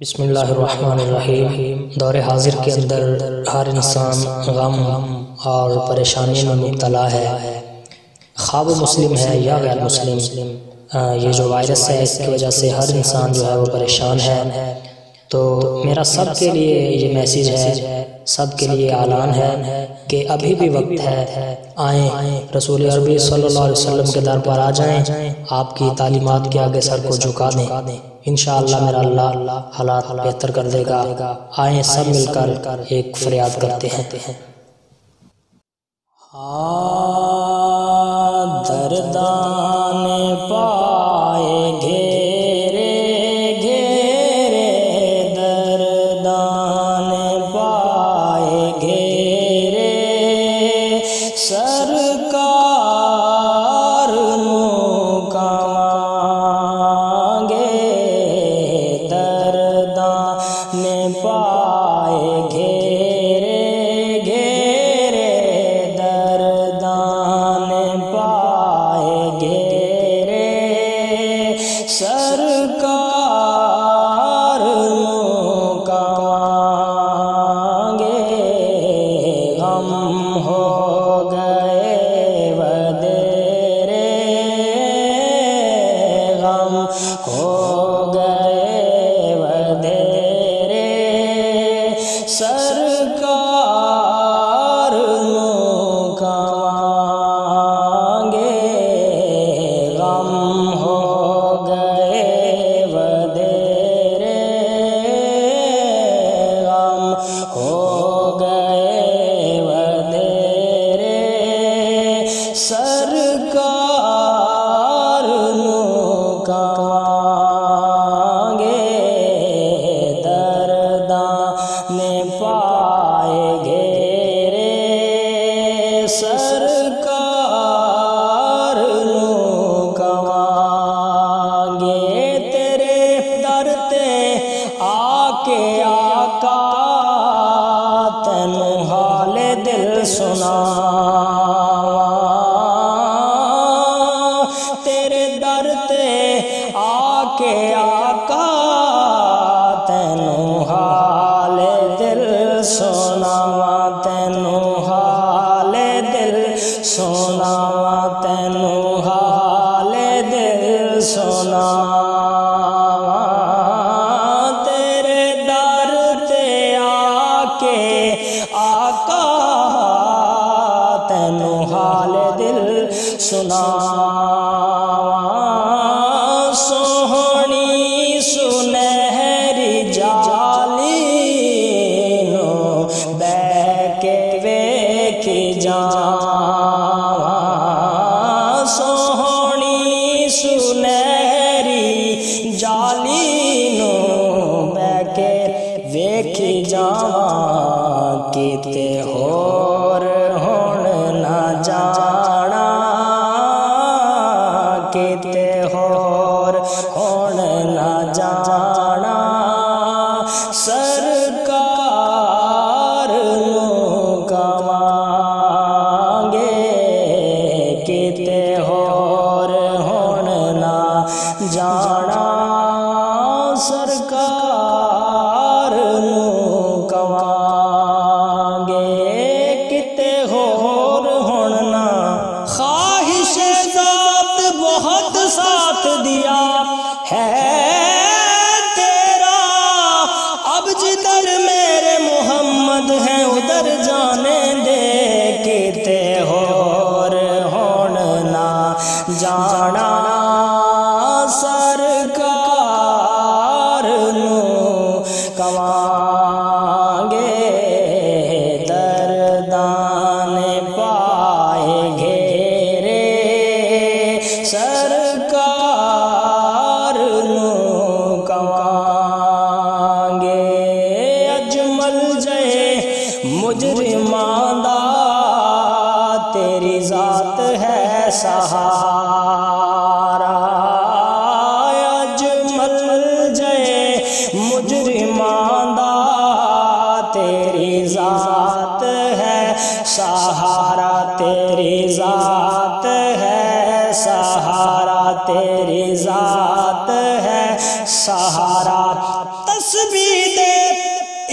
बिस्मिल्लाहिर्रहमानिर्रहीम। दौर हाजिर के अंदर हर इंसान गम और परेशानी में मुब्तला है। ख्वाब मुस्लिम है या गैर मुस्लिम, ये जो वायरस है इसकी वजह से हर इंसान जो है वो परेशान है। तो मेरा सब के लिए ये मैसेज है, सब के लिए ऐलान है कि अभी भी वक्त है, आएँ रसूल अरबी सल्लल्लाहु अलैहि वसल्लम के दर पर आ जाएं, आपकी तालीमात के आगे सर को झुका दें। इंशाअल्लाह मेरा अल्लाह हालात बेहतर कर देगा। आएँ सब मिलकर एक फरियाद करते हैं। दर्दान पाए घेरे घेरे, दर्दान पाए घेरे, सरकार पाए घेरे घेरे, दर्दान पाए घेरे, सरकार कमांगे। गम हो गए वदेरे, गम हो गए वदेरे, सरकार कमांगे। गम हो गए वदेरे, गम हो गए वदेरे, सरकार कमांगे। दर्दान पाए घेरे, सरकार कमांगे। तेरे दर ते आके आका, तैनू हाले दिल सुनावा। तेरे दर ते आके आका, तैनू हाले दिल सुनावा, तैनू हाले दिल सुनावा, तैनू हाले दिल सुनावा। तेरे दर ते आके आका, तैनू हाले दिल सुनावा। सोहनी सुनहरी जाली नो बैके वेखी जावा। सोहनी सुनहरी जाली नो बैके वेखी जावा। किते होर हुण ना जाना, किते होर हुण ना जाना, सरकार कमांगे। किते होर हुण ना जाना, सरकार कमांगे। किते होर हुण ना, ख्वाहिशे ज़ात बहुत साथ दिया है तेरा। अब जिधर मेरे मोहम्मद हैं उधर जाने दे। किते होर हुण ना जाना, सरकार कमांगे। दर्दान पाए घेरे, सरकार कमांगे। अजमल जय मुजरिमांदा, तेरी ज़ात है सहारा। अजमल जय मुजरिमांदा, तेरी ज़ात है सहारा, तेरी ज़ात है सहारा, तेरी ज़ात है सहारा। तस्बीह दे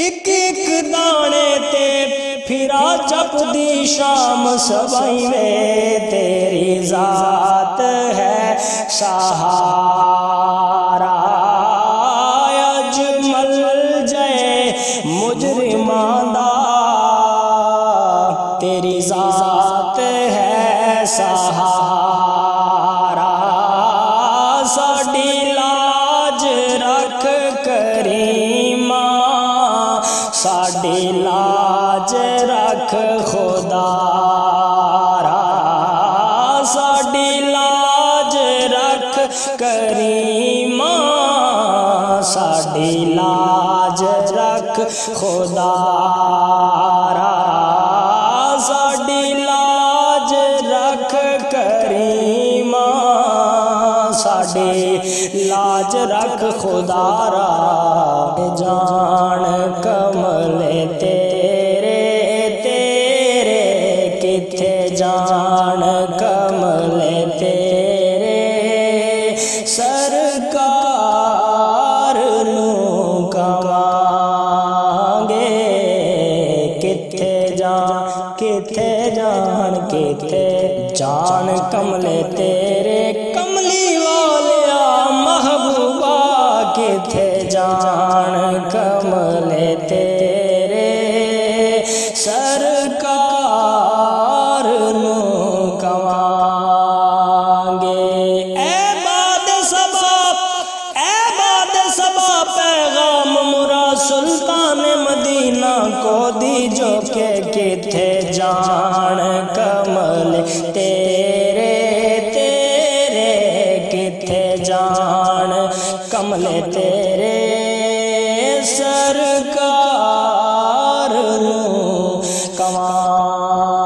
एक एक दाने ते फिरा जपदी शाम सबाई वे तेरी जात है सहारा अजमल जय मुजरिमां दा तेरी जात है सहारा साडी लाज रख करीमा साडी लाज रख खुदारा साडी लाज रख करीमा साडी लाज रख खुदारा साडी लाज रख करीमा साडी लाज रख खुदारा जान कमले तेरे तेरे किथे जान कमले तेरे सरकार नू कवांगे किथे जान कमले तेरे कमली वालिया महबूबा किथे जान कमले तेरे सरकार नू कवांगे ऐ बाद सबा पैगाम मुरा सुल्तान मदीना को दीजो के किथे जान कमले तेरे तेरे किथे जान कमले तेरे सरकार नू कवां